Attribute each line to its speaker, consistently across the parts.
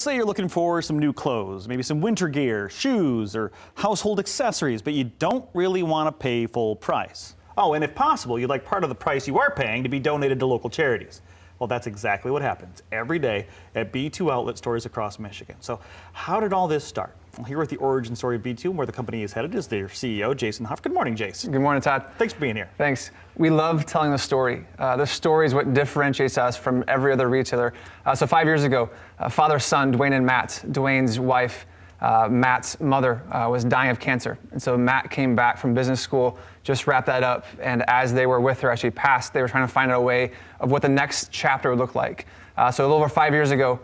Speaker 1: say you're looking for some new clothes, maybe some winter gear, shoes, or household accessories, but you don't really want to pay full price. Oh, and if possible, you'd like part of the price you are paying to be donated to local charities. Well, that's exactly what happens every day at B2 outlet stores across Michigan. So how did all this start? Well, here with the origin story of B2 and where the company is headed is their CEO, Jason Huff. Good morning, Jason.
Speaker 2: Good morning, Todd.
Speaker 1: Thanks for being here.
Speaker 2: Thanks. We love telling the story. The story is what differentiates us from every other retailer. So 5 years ago, father, son, Dwayne and Matt, Dwayne's wife, Matt's mother was dying of cancer. And so Matt came back from business school, just wrapped that up. And as they were with her, as she passed, they were trying to find out a way of what the next chapter would look like. So a little over 5 years ago,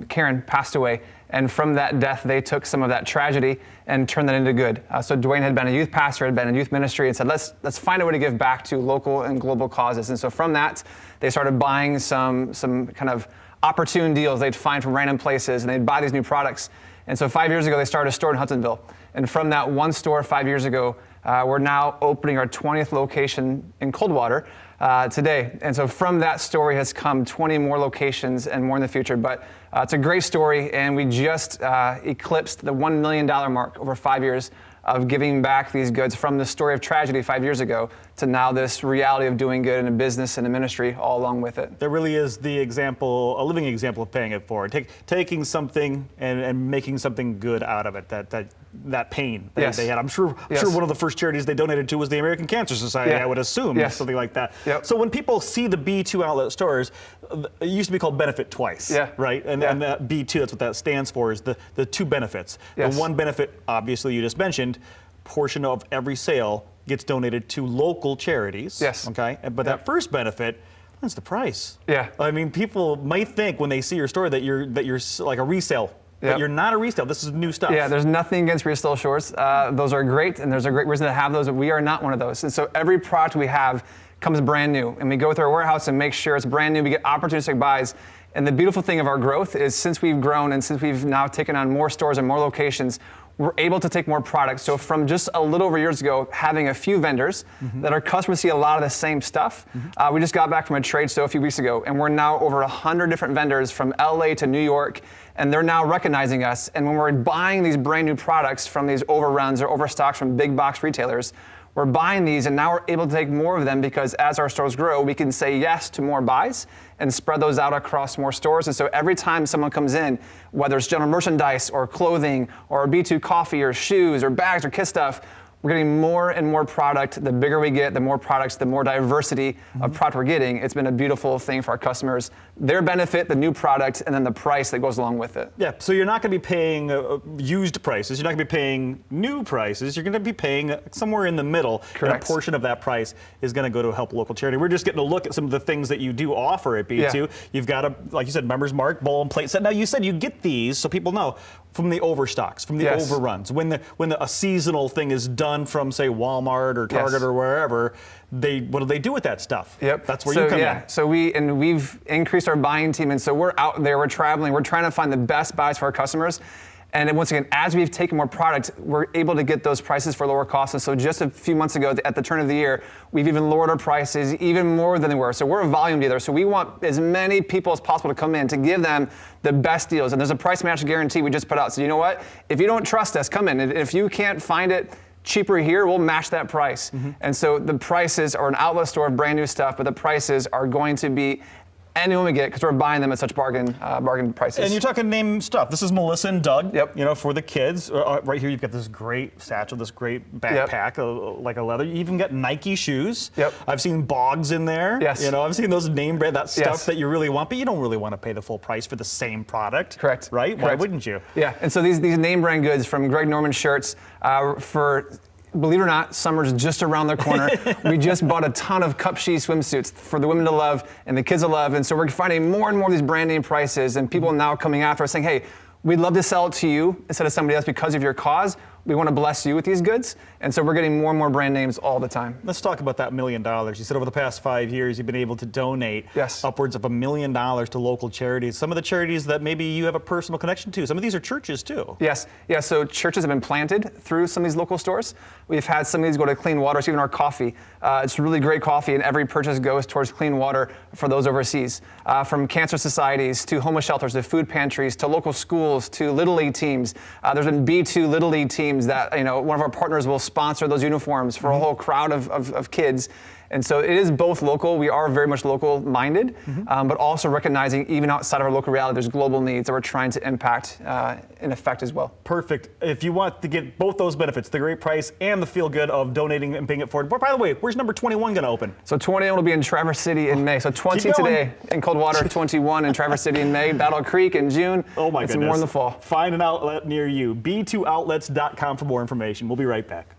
Speaker 2: Karen passed away. And from that death, they took some of that tragedy and turned that into good. So Dwayne had been a youth pastor, had been in youth ministry, and said, let's find a way to give back to local and global causes. And so from that, they started buying some kind of opportune deals they'd find from random places, and they'd buy these new products. And so 5 years ago, they started a store in Hudsonville. And from that one store 5 years ago, we're now opening our 20th location in Coldwater today. And so from that story has come 20 more locations and more in the future. But it's a great story, and we just eclipsed the $1 million mark over 5 years of giving back these goods from the story of tragedy 5 years ago to now this reality of doing good in a business and a ministry all along with it.
Speaker 1: There really is the example, a living example of paying it forward. Taking something and making something good out of it, that pain that
Speaker 2: Yes.
Speaker 1: they had. I'm sure one of the first charities they donated to was the American Cancer Society,
Speaker 2: Yeah.
Speaker 1: I would assume,
Speaker 2: Yes.
Speaker 1: something like that.
Speaker 2: Yep.
Speaker 1: So when people see the B2 outlet stores, it used to be called Benefit Twice,
Speaker 2: Yeah.
Speaker 1: right? And that B2, that's what that stands for, is the two benefits.
Speaker 2: Yes.
Speaker 1: The one benefit, obviously, you just mentioned, portion of every sale gets donated to local charities.
Speaker 2: Yes.
Speaker 1: Okay. But that first benefit, that's the price.
Speaker 2: Yeah.
Speaker 1: I mean, people might think when they see your store that you're like a resale. But
Speaker 2: Yep.
Speaker 1: you're not a resale. This is new stuff.
Speaker 2: Yeah, there's nothing against resale stores. Those are great, and there's a great reason to have those, but we are not one of those. And so every product we have comes brand new, and we go through our warehouse and make sure it's brand new. We get opportunistic buys. And the beautiful thing of our growth is since we've grown and since we've now taken on more stores and more locations, we're able to take more products. So from just a little over years ago, having a few vendors that our customers see a lot of the same stuff, we just got back from a trade show a few weeks ago, and we're now over 100 different vendors from LA to New York, and they're now recognizing us. And when we're buying these brand new products from these overruns or overstocks from big box retailers, we're buying these, and now we're able to take more of them because as our stores grow, we can say yes to more buys and spread those out across more stores. And so every time someone comes in, whether it's general merchandise or clothing or B2 coffee or shoes or bags or kid stuff, we're getting more and more product. The bigger we get, the more products, the more diversity of product we're getting. It's been a beautiful thing for our customers. Their benefit, the new product, and then the price that goes along with it.
Speaker 1: Yeah, so you're not going to be paying used prices. You're not going to be paying new prices. You're going to be paying somewhere in the middle.
Speaker 2: Correct.
Speaker 1: And a portion of that price is going to go to help local charity. We're just getting a look at some of the things that you do offer at B2.
Speaker 2: Yeah.
Speaker 1: You've got like you said, members mark, bowl and plate set. Now you said you get these so people know from the overstocks, from the
Speaker 2: Yes.
Speaker 1: overruns. When a seasonal thing is done from, say, Walmart or Target
Speaker 2: Yes.
Speaker 1: or wherever, what do they do with that stuff?
Speaker 2: Yep.
Speaker 1: That's where you come in.
Speaker 2: So we've increased our buying team, and so we're out there, we're traveling, we're trying to find the best buys for our customers. And then once again, as we've taken more product, we're able to get those prices for lower costs. And so just a few months ago, at the turn of the year, we've even lowered our prices even more than they were. So we're a volume dealer. So we want as many people as possible to come in to give them the best deals. And there's a price match guarantee we just put out. So you know what? If you don't trust us, come in. And if you can't find it cheaper here, we'll match that price. And so the prices are an outlet store of brand new stuff, but the prices are going to be anyone we get because we're buying them at such bargain prices.
Speaker 1: And you're talking name stuff. This is Melissa and Doug.
Speaker 2: Yep.
Speaker 1: For the kids. Right here, you've got this great satchel, this great backpack, like a leather. You even got Nike shoes.
Speaker 2: Yep.
Speaker 1: I've seen Bogs in there.
Speaker 2: Yes.
Speaker 1: I've seen those name brand, that stuff
Speaker 2: Yes.
Speaker 1: that you really want, but you don't really want to pay the full price for the same product.
Speaker 2: Correct.
Speaker 1: Right? Why
Speaker 2: Correct.
Speaker 1: wouldn't you?
Speaker 2: Yeah, and so these name brand goods from Greg Norman shirts believe it or not, summer's just around the corner. We just bought a ton of Cup She swimsuits for the women to love and the kids to love. And so we're finding more and more of these brand name prices, and people now coming after us saying, hey, we'd love to sell it to you instead of somebody else because of your cause. We want to bless you with these goods, and so we're getting more and more brand names all the time.
Speaker 1: Let's talk about that $1 million. You said over the past 5 years, you've been able to donate
Speaker 2: Yes.
Speaker 1: upwards of $1 million to local charities. Some of the charities that maybe you have a personal connection to. Some of these are churches too.
Speaker 2: Yes, yeah. So churches have been planted through some of these local stores. We've had some of these go to Clean Water, so even our coffee. It's really great coffee, and every purchase goes towards clean water for those overseas. From cancer societies to homeless shelters to food pantries to local schools to Little League teams. There's been B2 Little League teams that one of our partners will sponsor those uniforms for a whole crowd of kids. And so it is both local. We are very much local minded, but also recognizing even outside of our local reality, there's global needs that we're trying to impact and affect as well.
Speaker 1: Perfect. If you want to get both those benefits, the great price and the feel good of donating and paying it forward. But by the way, where's number 21 going to open?
Speaker 2: So 21 will be in Traverse City in May. So 20 today in Coldwater, 21 in Traverse City in May, Battle Creek in June.
Speaker 1: Oh my goodness.
Speaker 2: And some more in the fall.
Speaker 1: Find an outlet near you. B2outlets.com for more information. We'll be right back.